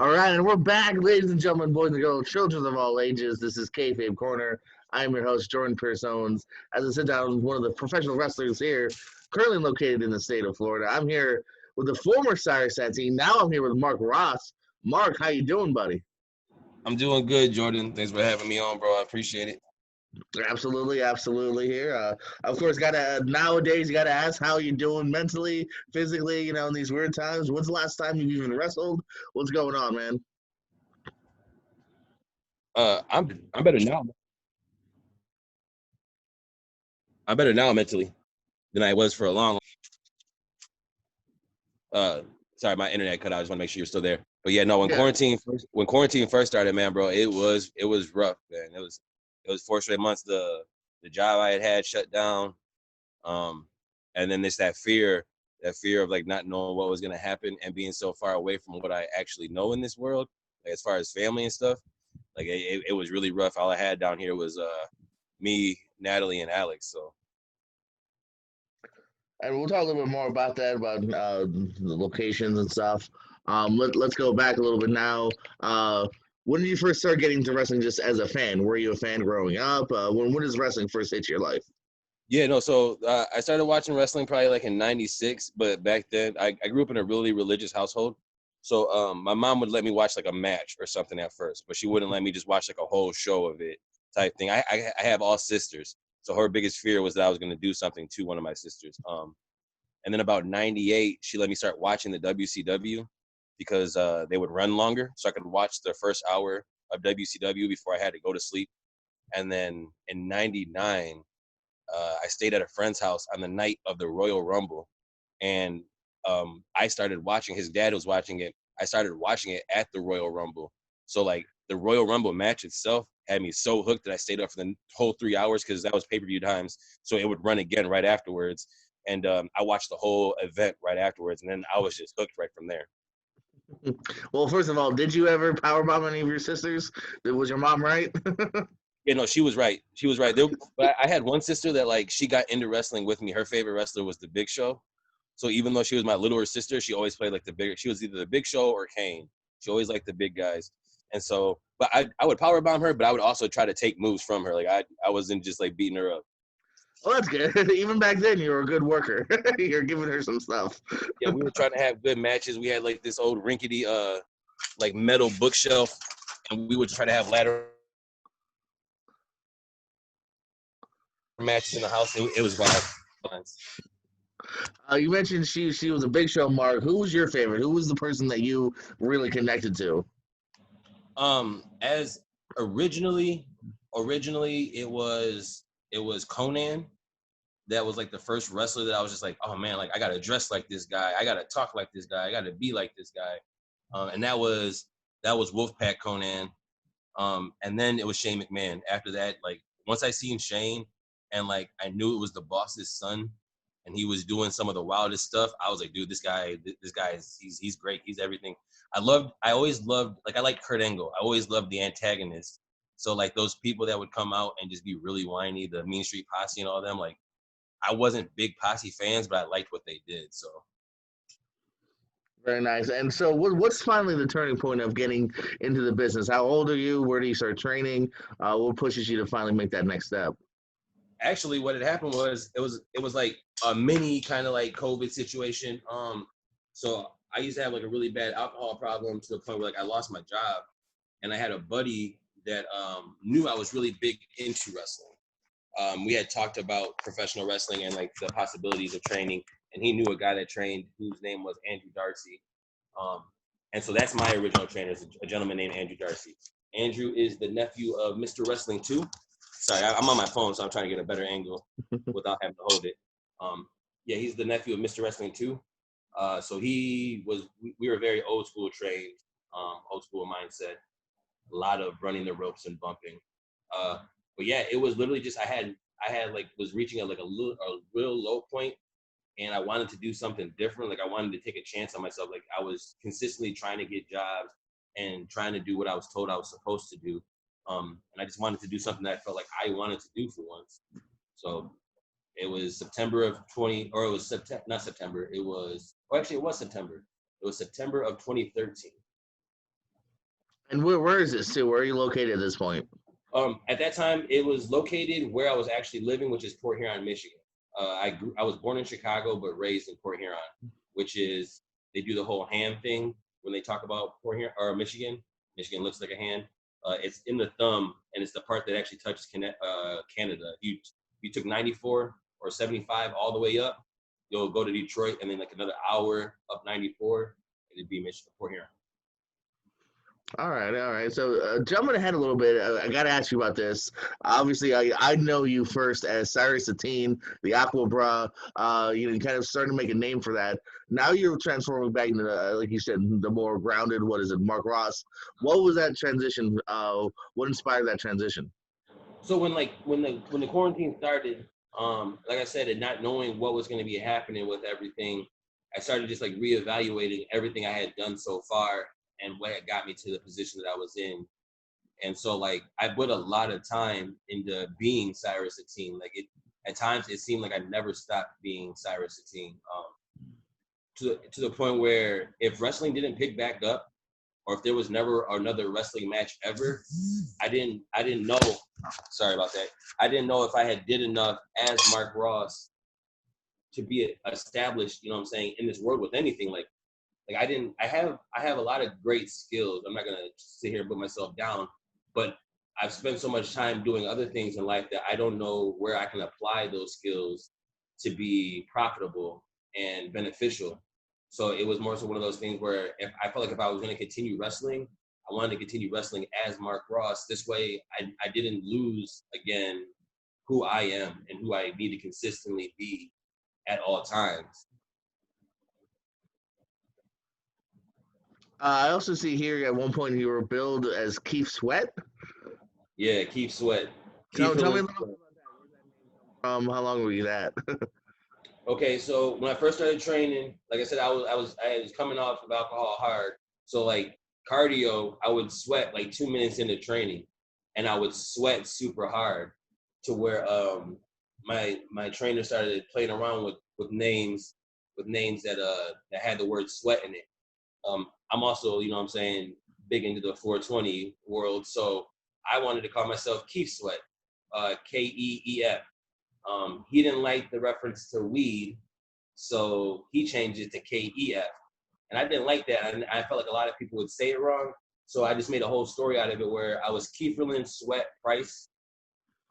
All right, and we're back, ladies and gentlemen, boys and girls, children of all ages. This is Kayfabe Corner. I am your host, Jordan Personnes. As I sit down with one of the professional wrestlers here, currently located in the state of Florida. I'm here with the former Cyrus Satin. Now I'm here with Mark Ross. Mark, how you doing, buddy? I'm doing good, Jordan. Thanks for having me on, bro. I appreciate it. Absolutely, absolutely. Here, of course, gotta nowadays you gotta ask how you doing mentally, physically. In these weird times. When's the last time you've even wrestled? What's going on, man? I'm better now. I'm better now mentally than I was for a long. Uh, Sorry, my internet cut out. I just want to make sure you're still there. But yeah, no. Yeah. When quarantine first started, man, bro, it was rough, man. It was 4 straight months. The job I had shut down. And then there's that fear of like not knowing what was gonna happen and being so far away from what I actually know in this world, like as far as family and stuff. Like it was really rough. All I had down here was me, Natalie, and Alex. So And we'll talk a little bit more about that, about the locations and stuff. Let's go back a little bit now. When did you first start getting into wrestling just as a fan? Were you a fan growing up? When does wrestling first hit your life? yeah, no. So I started watching wrestling probably like in '96, but back then I grew up in a really religious household. So my mom would let me watch like a match or something at first, but she wouldn't let me just watch like a whole show of it type thing. I have all sisters, so her biggest fear was that I was going to do something to one of my sisters. And then about '98, she let me start watching the WCW because they would run longer, so I could watch the first hour of WCW before I had to go to sleep. And then in '99, I stayed at a friend's house on the night of the Royal Rumble, and I started watching. His dad was watching it. I started watching it at the Royal Rumble. So like the Royal Rumble match itself had me so hooked that I stayed up for the whole 3 hours because that was pay-per-view times. So it would run again right afterwards, and I watched the whole event right afterwards, and then I was just hooked right from there. Well, first of all, did you ever powerbomb any of your sisters? Was your mom right? Yeah, no, she was right. She was right. But I had one sister that like she got into wrestling with me. Her favorite wrestler was the Big Show. So even though she was my littler sister, she always played like the bigger. She was either the Big Show or Kane. She always liked the big guys. And so, but I would power bomb her, but I would also try to take moves from her. Like I wasn't just like beating her up. Well, that's good. Even back then, you were a good worker. You're giving her some stuff. Yeah, we were trying to have good matches. We had like this old rinkety like metal bookshelf, and we would try to have ladder matches in the house. It was wild. You mentioned she was a Big Show, Mark. Who was your favorite? Who was the person that you really connected to? As originally it was Conan. That was like the first wrestler that I was just like, oh man, like I gotta dress like this guy, I gotta talk like this guy, I gotta be like this guy. And that was Wolfpack Conan. And then it was Shane McMahon. After that, like once I seen Shane and like I knew it was the boss's son and he was doing some of the wildest stuff, I was like, dude, this guy is he's great. He's everything. I always loved, like I like Kurt Angle. I always loved the antagonist. So like those people that would come out and just be really whiny, the Mean Street Posse and all them, like I wasn't big Posse fans, but I liked what they did. So Very nice. And so, what's finally the turning point of getting into the business? How old are you? Where do you start training? What pushes you to finally make that next step? actually what had happened was it was like a mini kind of like COVID situation. So I used to have like a really bad alcohol problem to the point where like I lost my job, and I had a buddy that knew I was really big into wrestling. We had talked about professional wrestling and like the possibilities of training, and he knew a guy that trained whose name was Andrew Darcy. Um, and so that's my original trainer, is a gentleman named Andrew Darcy. Andrew is the nephew of Mr. Wrestling 2. Sorry, I'm on my phone, so I'm trying to get a better angle without having to hold it. Yeah, he's the nephew of Mr. Wrestling 2. So we were very old school trained, old school mindset, a lot of running the ropes and bumping. Uh, but yeah, it was literally just I had like was reaching at like a real low point, and I wanted to do something different. Like I wanted to take a chance on myself. Like I was consistently trying to get jobs and trying to do what I was told I was supposed to do. And I just wanted to do something that I felt like I wanted to do for once. So it was September of 20, or it was September, not September. It was, or actually it was September. It was September of 2013. And where is this too? Where are you located at this point? At that time, it was located where I was actually living, which is Port Huron, Michigan. I was born in Chicago, but raised in Port Huron, which is they do the whole hand thing when they talk about Port Huron or Michigan. Michigan looks like a hand. It's in the thumb, and it's the part that actually touches Canada. You took 94 or 75 all the way up, you'll go to Detroit, and then like another hour up 94, it'd be Michigan, Port Huron. All right, all right. So jumping ahead a little bit, I got to ask you about this. Obviously, I know you first as Cyrus Satin, the Aqua Bra. You kind of starting to make a name for that. Now you're transforming back into, like you said, the more grounded. What is it, Mark Ross? What was that transition? What inspired that transition? So when the quarantine started, like I said, and not knowing what was going to be happening with everything, I started just like reevaluating everything I had done so far and what had got me to the position that I was in. And so like I put a lot of time into being Cyrus Satin. Like it at times it seemed like I never stopped being Cyrus Satin. To the point where if wrestling didn't pick back up, or if there was never another wrestling match ever, I didn't know. Sorry about that. I didn't know if I had did enough as Mark Ross to be established. You know what I'm saying, in this world with anything like I didn't. I have a lot of great skills. I'm not gonna sit here and put myself down, but I've spent so much time doing other things in life that I don't know where I can apply those skills to be profitable and beneficial. So it was more so one of those things where if I felt like if I was going to continue wrestling, I wanted to continue wrestling as Mark Ross. This way, I didn't lose again who I am and who I need to consistently be at all times. I also see here at one point you were billed as Keith Sweat. Yeah, keep sweat. Keep Tell me a feeling. little bit from how long were you that? Okay, so when I first started training, like I said, I was coming off of alcohol hard. So like cardio, I would sweat like 2 minutes into training, and I would sweat super hard to where my trainer started playing around with names that had the word sweat in it. I'm also, you know what I'm saying, big into the 420 world. So I wanted to call myself Keef Sweat, Keef. He didn't like the reference to weed, so he changed it to KEF. And I didn't like that. And I felt like a lot of people would say it wrong. So I just made a whole story out of it where I was Kieferlin Sweat Price.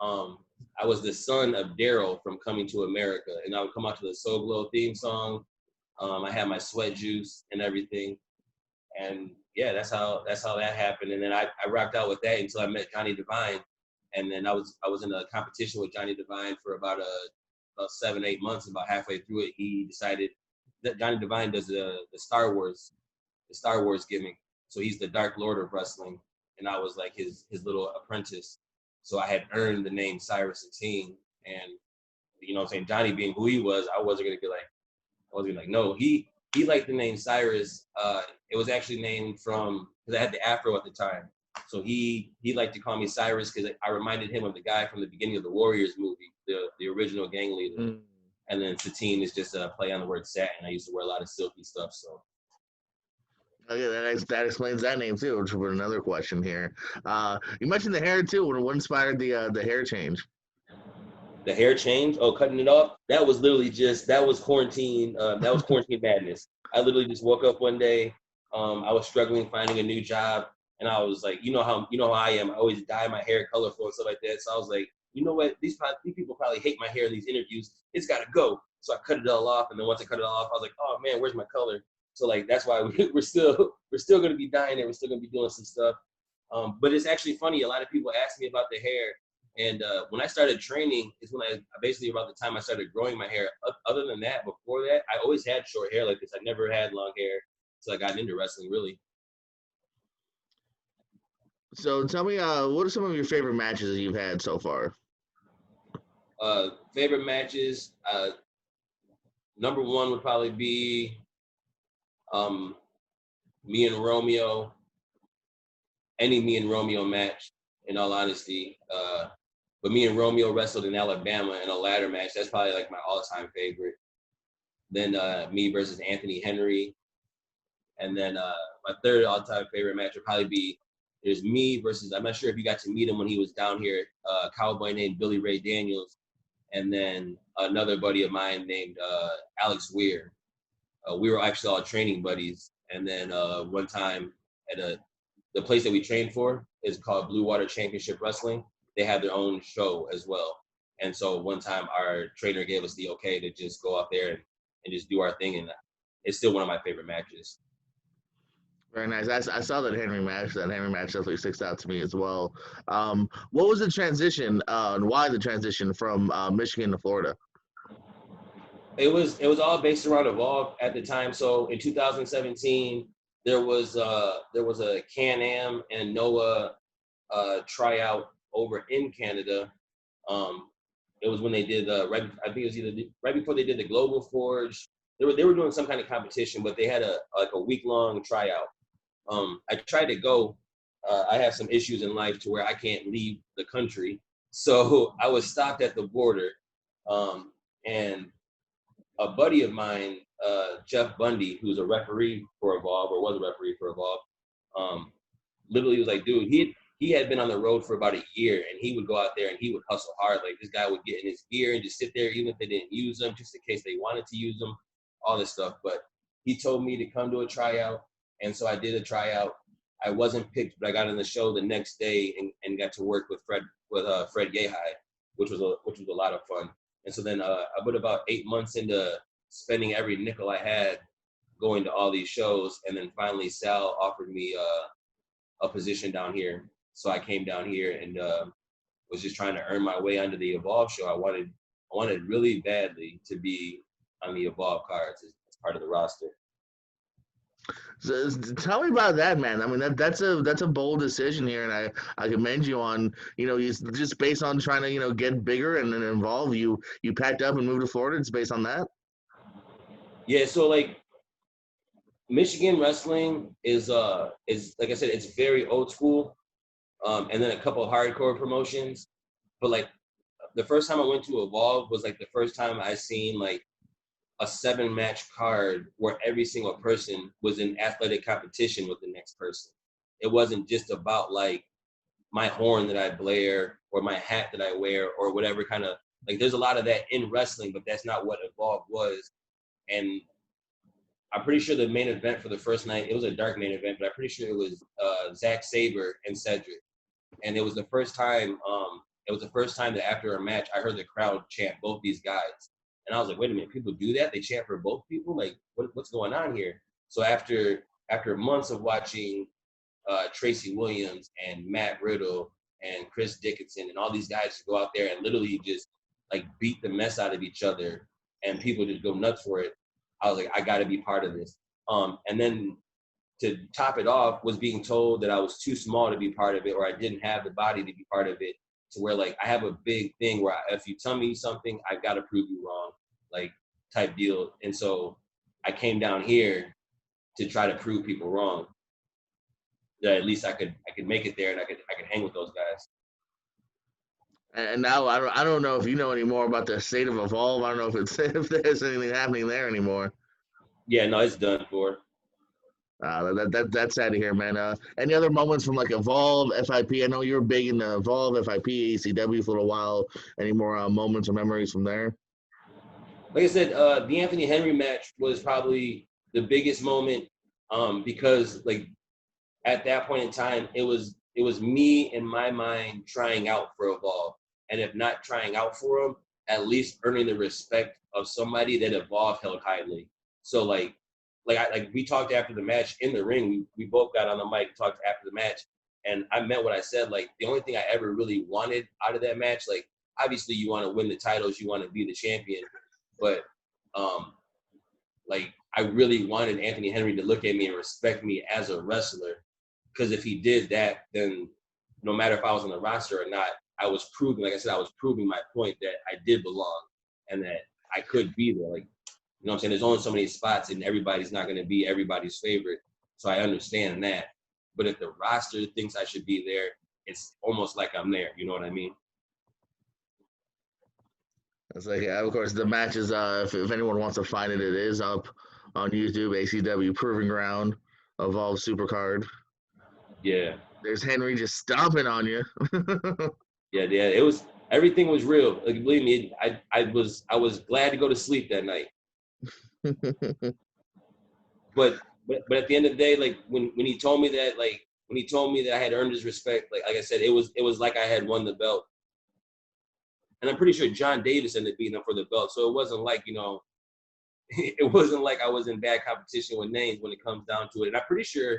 Um, I was the son of Daryl from Coming to America. And I would come out to the Soul Glow theme song. I had my sweat juice and everything. And yeah, that's how that happened. And then I rocked out with that until I met Johnny Devine. And then I was in a competition with Johnny Devine for about 7-8 months. About halfway through it, he decided that Johnny Devine does the Star Wars gimmick. So he's the Dark Lord of wrestling, and I was like his little apprentice. So I had earned the name Cyrus Satin, and you know what I'm saying, Johnny being who he was, I wasn't gonna be like I was gonna be like, no, he liked the name Cyrus. It was actually named from because I had the afro at the time. So he liked to call me Cyrus because I reminded him of the guy from the beginning of the Warriors movie, the original gang leader. Mm. And then Satine is just a play on the word satin. I used to wear a lot of silky stuff. So Okay, that explains that name too, which was another question here. You mentioned the hair too. What inspired the hair change? the hair change, oh, cutting it off, that was literally just that was quarantine. That was quarantine madness. I literally just woke up one day. I was struggling finding a new job, and I was like, you know how I am. I always dye my hair colorful and stuff like that. So I was like, you know what? These people probably hate my hair in these interviews. It's got to go. So I cut it all off, and then once I cut it all off, I was like, oh man, where's my color? So like that's why we're still gonna be dyeing it. We're still gonna be doing some stuff. But it's actually funny. A lot of people ask me about the hair, and when I started training, is when I basically about the time I started growing my hair. Other than that, before that, I always had short hair like this. I never had long hair until I got into wrestling. Really, So tell me, what are some of your favorite matches that you've had so far? favorite matches. Number one would probably be um, me and Romeo. Any me and Romeo match, in all honesty. But me and Romeo wrestled in Alabama in a ladder match. That's probably like my all-time favorite. Then me versus Anthony Henry, and then my third all-time favorite match would probably be There's me versus, I'm not sure if you got to meet him when he was down here, a cowboy named Billy Ray Daniels, and then another buddy of mine named Alex Weir. We were actually all training buddies. And then one time at the place that we trained for is called Blue Water Championship Wrestling. They have their own show as well. And so one time our trainer gave us the okay to just go out there and just do our thing. And it's still one of my favorite matches. Very nice. I saw that Henry match. That Henry match definitely sticks out to me as well. What was the transition and why the transition from Michigan to Florida? It was all based around Evolve at the time. So in 2017, there was a Can-Am and Noah tryout over in Canada. It was when they did I think it was either right before they did the Global Forge. They were doing some kind of competition, but they had a week-long tryout. I tried to go. I have some issues in life to where I can't leave the country, so I was stopped at the border, and a buddy of mine, Jeff Bundy, who's a referee for Evolve or was a referee for Evolve, literally was like, dude, he had been on the road for about a year, and he would go out there and he would hustle hard. Like, this guy would get in his gear and just sit there, even if they didn't use him, just in case they wanted to use him, all this stuff. But he told me to come to a tryout, and so I did a tryout. I wasn't picked, but I got on the show the next day and got to work with Fred Yehai, which was a lot of fun. And so then I put about 8 months into spending every nickel I had going to all these shows, and then finally Sal offered me a position down here. So I came down here and was just trying to earn my way onto the Evolve show. I wanted really badly to be on the Evolve cards as part of the roster. So, tell me about that, man. I mean, that's a bold decision here, and I commend you on, just based on trying to, get bigger and then involve you. You packed up and moved to Florida. It's based on that. Yeah. So like, Michigan wrestling is like I said, it's very old school, and then a couple of hardcore promotions. But like, the first time I went to Evolve was like the first time I seen like a 7-match card where every single person was in athletic competition with the next person. It wasn't just about like my horn that I blare or my hat that I wear or whatever kind of, like, there's a lot of that in wrestling, but that's not what Evolve was. And I'm pretty sure the main event for the first night, it was a dark main event, but I'm pretty sure it was Zack Sabre and Cedric. And it was the first time that after a match, I heard the crowd chant both these guys. And I was like, wait a minute, people do that? They chant for both people? Like, what's going on here? So after months of watching Tracy Williams and Matt Riddle and Chris Dickinson and all these guys go out there and literally just like beat the mess out of each other and people just go nuts for it, I was like, I got to be part of this. And then to top it off was being told that I was too small to be part of it, or I didn't have the body to be part of it, to where like I have a big thing where if you tell me something, I've got to prove you wrong, like type deal. And so I came down here to try to prove people wrong. That at least I could make it there and I could hang with those guys. And now I don't know if you know any more about the state of Evolve. I don't know if there's anything happening there anymore. Yeah, no, it's done for. That's sad to hear, man. Any other moments from like Evolve, FIP? I know you were big in Evolve, FIP, ACW for a little while. Any more moments or memories from there? Like I said, the Anthony Henry match was probably the biggest moment because like at that point in time, it was me in my mind trying out for Evolve, and if not trying out for him, at least earning the respect of somebody that Evolve held highly. So like we talked after the match in the ring. We both got on the mic and talked after the match, and I meant what I said. Like, the only thing I ever really wanted out of that match, like, obviously you want to win the titles, you want to be the champion, but like, I really wanted Anthony Henry to look at me and respect me as a wrestler, because if he did that, then no matter if I was on the roster or not, I was proving, like I said, I was proving my point that I did belong and that I could be there. Like, you know what I'm saying? There's only so many spots and everybody's not going to be everybody's favorite. So I understand that. But if the roster thinks I should be there, it's almost like I'm there. You know what I mean? It's like, yeah, of course, the match is, if anyone wants to find it, it is up on YouTube, ACW Proving Ground, Evolve Supercard. Yeah. There's Henry just stomping on you. Yeah, yeah. It was everything was real. Like believe me, I was glad to go to sleep that night. But at the end of the day, like when he told me that, like when he told me that I had earned his respect, like I said, it was like I had won the belt. And I'm pretty sure John Davis ended up beating him for the belt. So it wasn't like, it wasn't like I was in bad competition with names when it comes down to it. And I'm pretty sure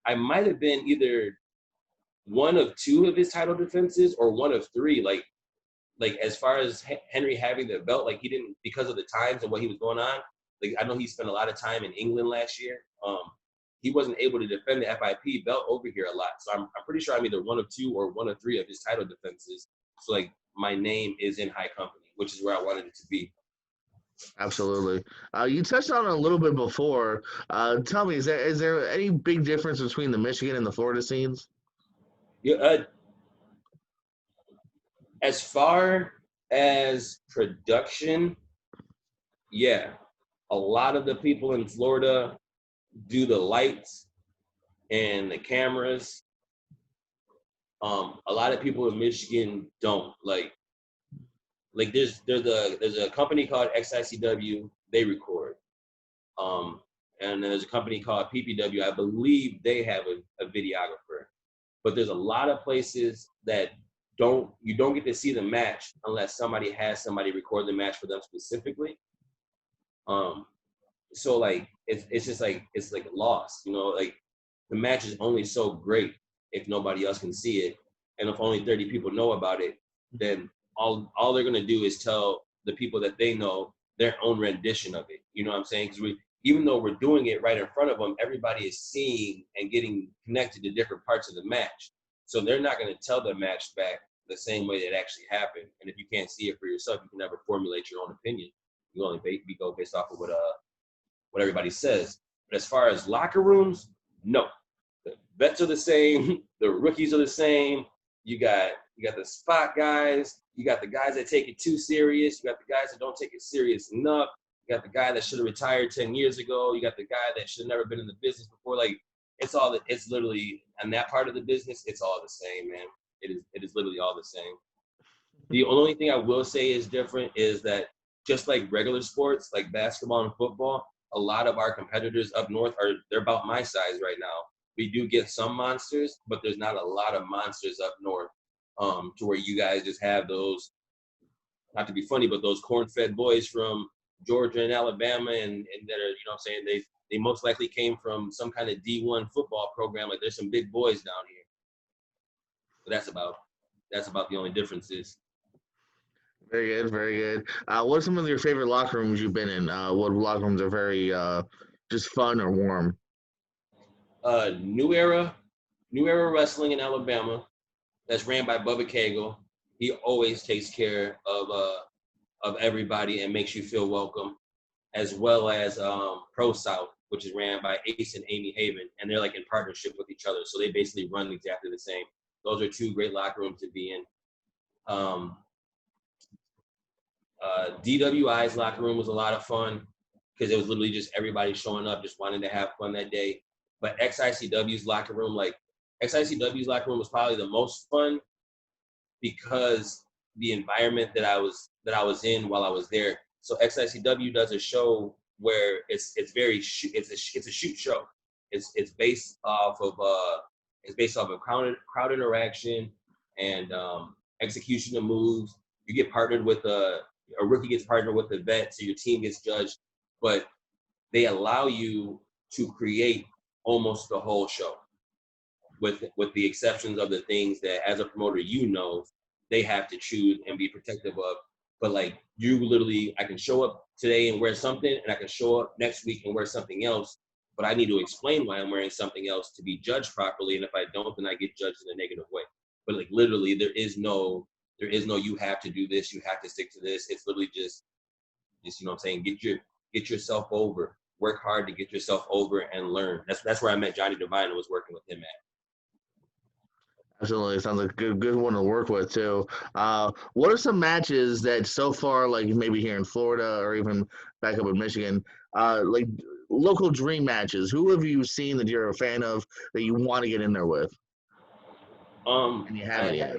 I might have been either one of two of his title defenses or one of three. Like as far as Henry having the belt, like he didn't, because of the times and what he was going on. Like I know he spent a lot of time in England last year. He wasn't able to defend the FIP belt over here a lot. So I'm pretty sure I'm either one of two or one of three of his title defenses. So like my name is in high company, which is where I wanted it to be. Absolutely. You touched on it a little bit before. Tell me, is there any big difference between the Michigan and the Florida scenes? Yeah, as far as production, yeah, a lot of the people in Florida do the lights and the cameras. A lot of people in Michigan don't. Like there's a company called XICW. They record. Um, and there's a company called PPW. I believe they have a videographer. But there's a lot of places that you don't get to see the match unless somebody has somebody record the match for them specifically. Um, so like it's just like it's like lost, like the match is only so great if nobody else can see it. And if only 30 people know about it, then all they're gonna do is tell the people that they know their own rendition of it. You know what I'm saying? Because even though we're doing it right in front of them, everybody is seeing and getting connected to different parts of the match. So they're not gonna tell the match back the same way that it actually happened. And if you can't see it for yourself, you can never formulate your own opinion. You only go based off of what everybody says. But as far as locker rooms, no. The vets are the same. The rookies are the same. You got the spot guys. You got the guys that take it too serious. You got the guys that don't take it serious enough. You got the guy that should have retired 10 years ago. You got the guy that should have never been in the business before. Like it's literally in that part of the business, it's all the same, man. It is literally all the same. The only thing I will say is different is that just like regular sports, like basketball and football, a lot of our competitors up north they're about my size right now. We do get some monsters, but there's not a lot of monsters up north. To where you guys just have those, not to be funny, but those corn-fed boys from Georgia and Alabama and that are, what I'm saying, they most likely came from some kind of D1 football program. Like there's some big boys down here. But that's about the only differences. Very good, very good. What are some of your favorite locker rooms you've been in? What locker rooms are very just fun or warm? New Era, New Era Wrestling in Alabama, that's ran by Bubba Cagle. He always takes care of everybody and makes you feel welcome, as well as Pro South, which is ran by Ace and Amy Haven, and they're like in partnership with each other, so they basically run exactly the same. Those are two great locker rooms to be in. Um, DWI's locker room was a lot of fun because it was literally just everybody showing up, just wanting to have fun that day. But XICW's locker room, was probably the most fun because the environment that I was in while I was there. So XICW does a show where it's a shoot show. It's based off of crowd interaction and execution of moves. You get partnered with a rookie gets partnered with a vet, so your team gets judged, but they allow you to create almost the whole show, with the exceptions of the things that as a promoter they have to choose and be protective of. But like you literally, I can show up today and wear something, and I can show up next week and wear something else, but I need to explain why I'm wearing something else to be judged properly. And if I don't, then I get judged in a negative way. But like literally, there is no you have to do this, you have to stick to this. It's literally just what I'm saying, get yourself over. Work hard to get yourself over and learn. That's where I met Johnny Devine and was working with him at. Absolutely, sounds like a good one to work with too. What are some matches that so far, like maybe here in Florida or even back up in Michigan, like local dream matches? Who have you seen that you're a fan of that you want to get in there with? And you haven't yet.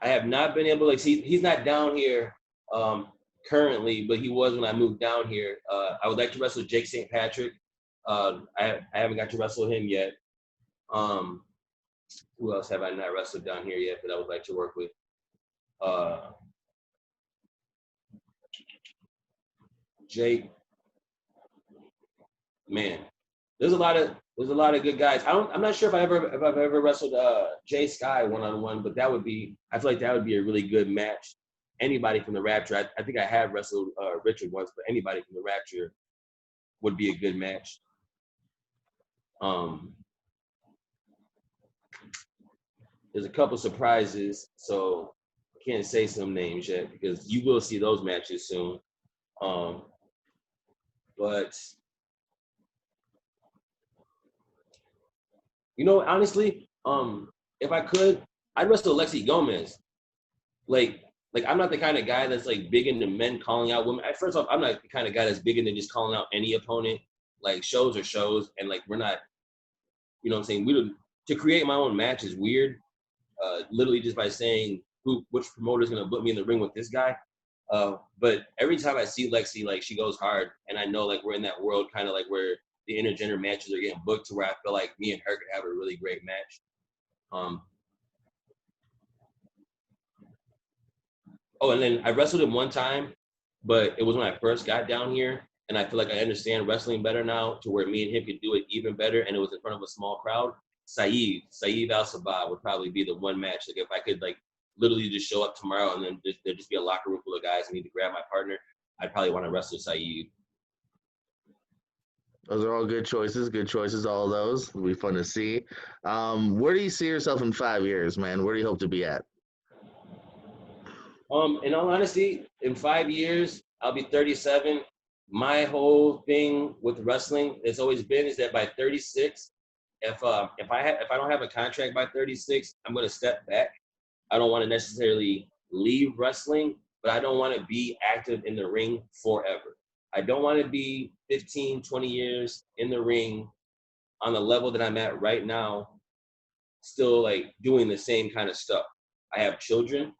I have not been able to see. He's not down here currently, but he was when I moved down here. I would like to wrestle Jake St. Patrick. I haven't got to wrestle him yet. Who else have I not wrestled down here yet that I would like to work with? Jake. Man, there's a lot of good guys. I'm not sure if I've ever wrestled Jay Sky one-on-one, but I feel like that would be a really good match. Anybody from the Rapture. I think I have wrestled Richard once, but anybody from the Rapture would be a good match. There's a couple surprises, so I can't say some names yet because you will see those matches soon. But you know, honestly, if I could, I'd wrestle Alexi Gomez. Like I'm not the kind of guy that's like big into men calling out women. First off, I'm not the kind of guy that's big into just calling out any opponent. Like shows are shows, and like we're not, you know what I'm saying? To create my own match is weird. Literally just by saying which promoter is gonna put me in the ring with this guy. But every time I see Lexi, like she goes hard, and I know like we're in that world kind of like where the intergender matches are getting booked to where I feel like me and her could have a really great match. Oh, and then I wrestled him one time, but it was when I first got down here, and I feel like I understand wrestling better now to where me and him could do it even better, and it was in front of a small crowd. Saeed Al-Sabah would probably be the one match. Like if I could like literally just show up tomorrow and then there'd just be a locker room full of guys and need to grab my partner, I'd probably want to wrestle Saeed. Those are all good choices, all of those. It'll be fun to see. Where do you see yourself in 5 years, man? Where do you hope to be at? In all honesty, in 5 years, I'll be 37. My whole thing with wrestling has always been is that by 36, if I don't have a contract by 36, I'm gonna step back. I don't want to necessarily leave wrestling, but I don't want to be active in the ring forever. I don't want to be 15, 20 years in the ring on the level that I'm at right now, still like doing the same kind of stuff. I have children.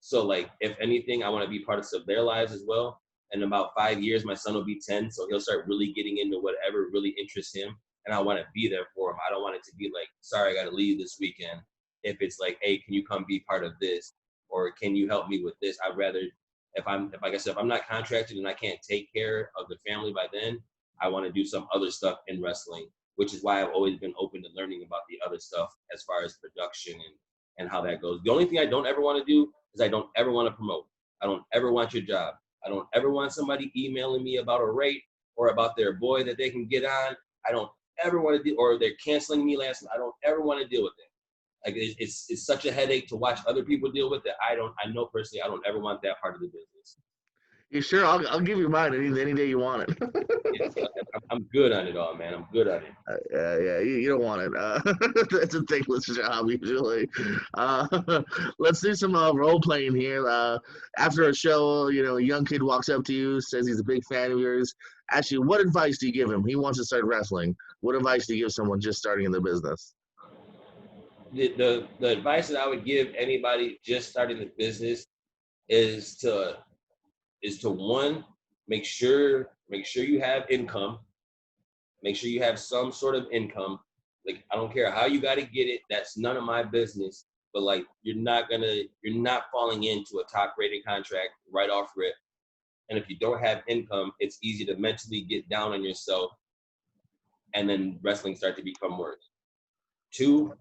So like, if anything, I want to be part of their lives as well. In about 5 years, my son will be 10. So he'll start really getting into whatever really interests him. And I want to be there for him. I don't want it to be like, sorry, I got to leave this weekend. If it's like, hey, can you come be part of this? Or can you help me with this? I'd rather, if like I said, if I'm not contracted and I can't take care of the family by then, I want to do some other stuff in wrestling, which is why I've always been open to learning about the other stuff as far as production and how that goes. The only thing I don't ever want to do is I don't ever want to promote. I don't ever want your job. I don't ever want somebody emailing me about a rate or about their boy that they can get on. I don't ever want to do, or they're canceling me last night. I don't ever want to deal with it. Like it's such a headache to watch other people deal with it. I know personally, I don't ever want that part of the business. You sure? I'll give you mine any day you want it. Yeah, I'm good on it all, man. I'm good on it. Yeah, you don't want it. That's a thankless job usually. Let's do some role playing here. After a show, you know, a young kid walks up to you, says he's a big fan of yours. Actually, what advice do you give him? He wants to start wrestling. What advice do you give someone just starting in the business? The advice that I would give anybody just starting the business is to one, make sure you have income. Make sure you have some sort of income. Like, I don't care how you got to get it. That's none of my business. But like, you're not falling into a top rated contract right off rip. And if you don't have income, it's easy to mentally get down on yourself and then wrestling start to become worse. 2,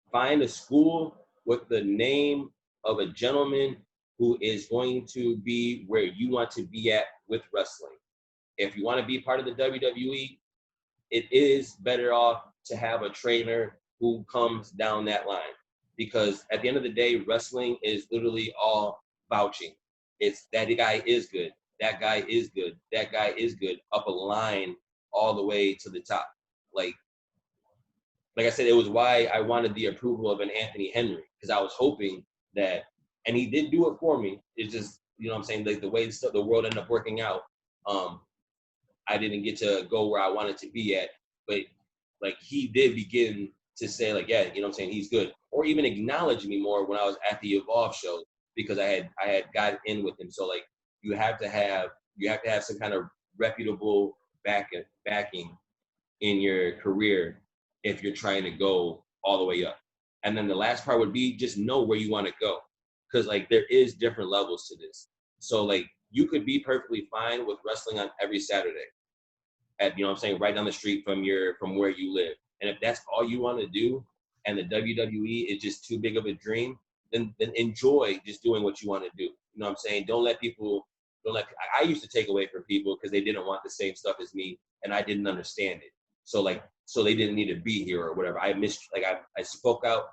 find a school with the name of a gentleman who is going to be where you want to be at with wrestling. If you want to be part of the WWE, it is better off to have a trainer who comes down that line. Because at the end of the day, wrestling is literally all vouching. It's that guy is good, that guy is good, that guy is good, up a line all the way to the top. Like I said, it was why I wanted the approval of an Anthony Henry, because I was hoping that, and he did do it for me. It's just, you know what I'm saying, like the way the world ended up working out, I didn't get to go where I wanted to be at, but like he did begin to say like, yeah, you know what I'm saying, he's good, or even acknowledge me more when I was at the Evolve show because I had got in with him. So like you have to have some kind of reputable backing in your career if you're trying to go all the way up. And then the last part would be just know where you want to go, because like there is different levels to this. So like you could be perfectly fine with wrestling on every Saturday at, you know what I'm saying, right down the street from where you live. And if that's all you want to do and the WWE is just too big of a dream, then enjoy just doing what you want to do. You know what I'm saying? I used to take away from people because they didn't want the same stuff as me and I didn't understand it. So they didn't need to be here or whatever. I spoke out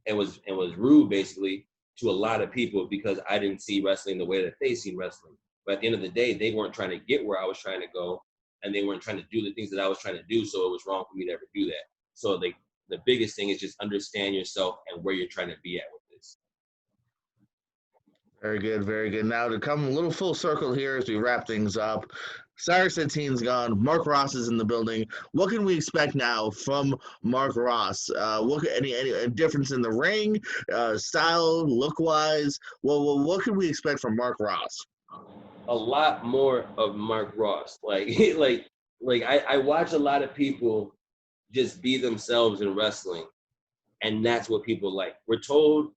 and was rude basically to a lot of people because I didn't see wrestling the way that they seen wrestling. But at the end of the day, they weren't trying to get where I was trying to go, and they weren't trying to do the things that I was trying to do. So it was wrong for me to ever do that. So the biggest thing is just understand yourself and where you're trying to be at with this. Very good, very good. Now to come a little full circle here as we wrap things up. Cyrus Satin's gone. Mark Ross is in the building. What can we expect now from Mark Ross? Any difference in the ring, style, look wise? What can we expect from Mark Ross? A lot more of Mark Ross. Like I watch a lot of people just be themselves in wrestling, and that's what people like. We're told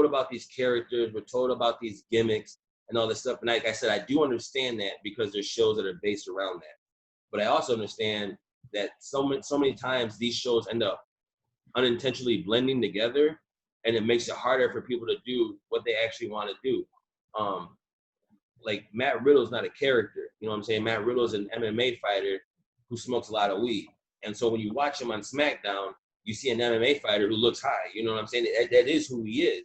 about these characters, we're told about these gimmicks and all this stuff. And like I said, I do understand that because there's shows that are based around that. But I also understand that so many times these shows end up unintentionally blending together, and it makes it harder for people to do what they actually want to do. Like Matt Riddle's not a character, you know what I'm saying? Matt Riddle's an MMA fighter who smokes a lot of weed. And so when you watch him on SmackDown, you see an MMA fighter who looks high, you know what I'm saying? That is who he is.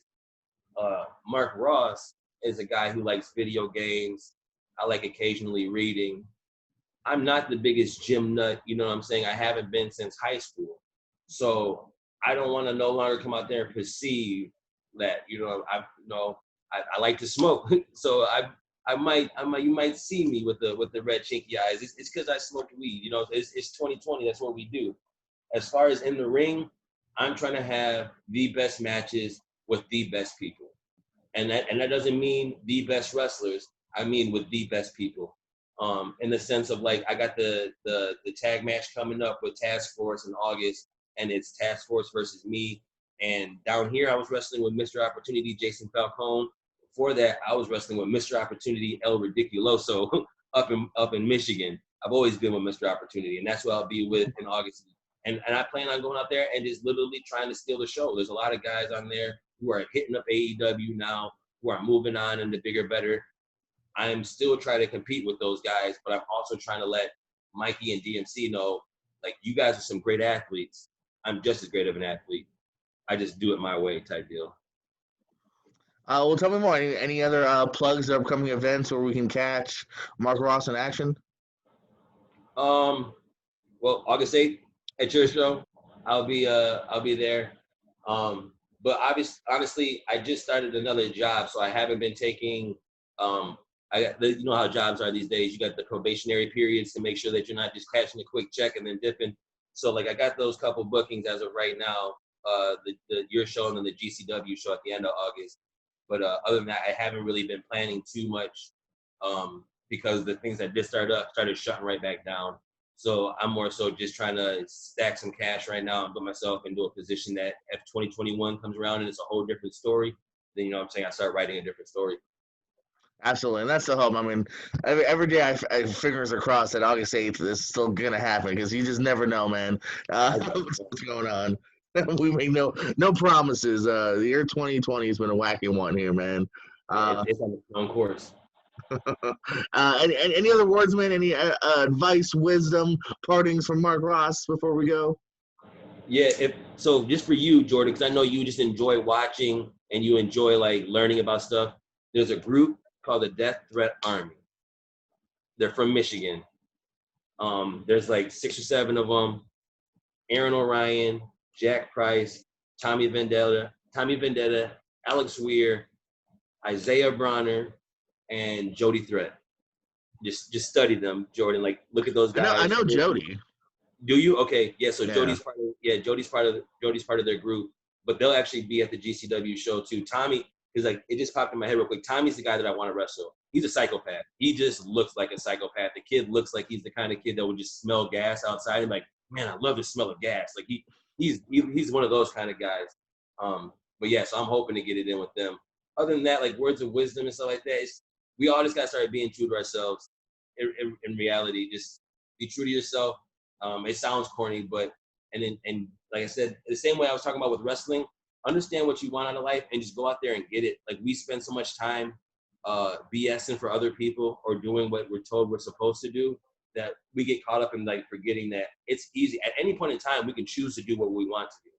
Mark Ross is a guy who likes video games. I like occasionally reading. I'm not the biggest gym nut, you know what I'm saying? I haven't been since high school. So I don't want to no longer come out there and perceive that, I like to smoke. So you might see me with the red chinky eyes. It's because I smoke weed. You know, it's 2020. That's what we do. As far as in the ring, I'm trying to have the best matches with the best people, and that doesn't mean the best wrestlers. I mean with the best people. In the sense of like I got the tag match coming up with Task Force in August, and it's Task Force versus me. And down here, I was wrestling with Mr. Opportunity, Jason Falcone. Before that, I was wrestling with Mr. Opportunity, El Ridiculoso, up in Michigan. I've always been with Mr. Opportunity, and that's what I'll be with in August. And I plan on going out there and just literally trying to steal the show. There's a lot of guys on there who are hitting up AEW now, who are moving on into bigger, better. I'm still trying to compete with those guys, but I'm also trying to let Mikey and DMC know, like, you guys are some great athletes. I'm just as great of an athlete. I just do it my way type deal. Well, tell me more. Any other plugs, upcoming events where we can catch Mark Ross in action? Well, August 8th at your show, I'll be there. But honestly, I just started another job, so I haven't been taking. You know how jobs are these days. You got the probationary periods to make sure that you're not just cashing a quick check and then dipping. So like I got those couple bookings as of right now. Your show and then the GCW show at the end of August. But other than that, I haven't really been planning too much because the things that did start up started shutting right back down. So I'm more so just trying to stack some cash right now and put myself into a position that if 2021 comes around and it's a whole different story, then, you know what I'm saying, I start writing a different story. Absolutely, and that's the hope. I mean, every day I fingers are crossed that August 8th is still going to happen because you just never know, man, what's going on. We make no promises. The year 2020 has been a wacky one here, man. It's on its own course. Any other words, man? Any advice, wisdom, partings from Mark Ross before we go? Yeah, so just for you, Jordan, because I know you just enjoy watching and you enjoy like learning about stuff. There's a group called the Death Threat Army. They're from Michigan. There's like 6 or 7 of them. Aaron Orion, Jack Price, Tommy Vendetta, Alex Weir, Isaiah Bronner, and Jody Threat. Just study them, Jordan. Like, look at those guys. I know Jody. Do you? Okay, yeah. So Yeah. Jody's part of their group, but they'll actually be at the GCW show too. Tommy is like, it just popped in my head real quick. Tommy's the guy that I want to wrestle. He's a psychopath. He just looks like a psychopath. The kid looks like he's the kind of kid that would just smell gas outside and like, man, I love the smell of gas. Like he's one of those kind of guys. But yeah, so I'm hoping to get it in with them. Other than that, like words of wisdom and stuff like that, we all just gotta start being true to ourselves. In reality, just be true to yourself. It sounds corny, but and like I said, the same way I was talking about with wrestling, understand what you want out of life and just go out there and get it. Like we spend so much time BSing for other people or doing what we're told we're supposed to do that we get caught up in like forgetting that it's easy. At any point in time, we can choose to do what we want to do.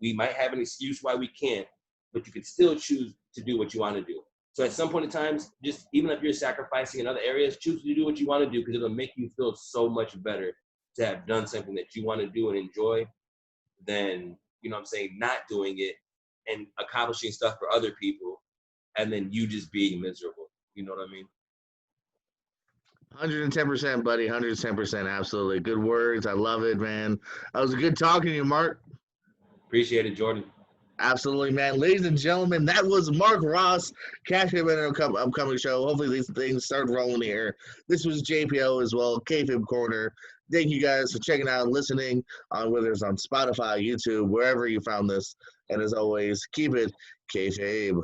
We might have an excuse why we can't, but you can still choose to do what you want to do. So at some point in time, just even if you're sacrificing in other areas, choose to do what you want to do because it'll make you feel so much better to have done something that you want to do and enjoy than, you know what I'm saying, not doing it and accomplishing stuff for other people and then you just being miserable. You know what I mean? 110%, buddy. 110%. Absolutely. Good words. I love it, man. That was good talking to you, Mark. Appreciate it, Jordan. Absolutely, man. Ladies and gentlemen, that was Mark Ross, Kayfabe upcoming show. Hopefully these things start rolling here. This was JPO as well, Kayfabe Corner. Thank you guys for checking out and listening, whether it's on Spotify, YouTube, wherever you found this. And as always, keep it Kayfabe.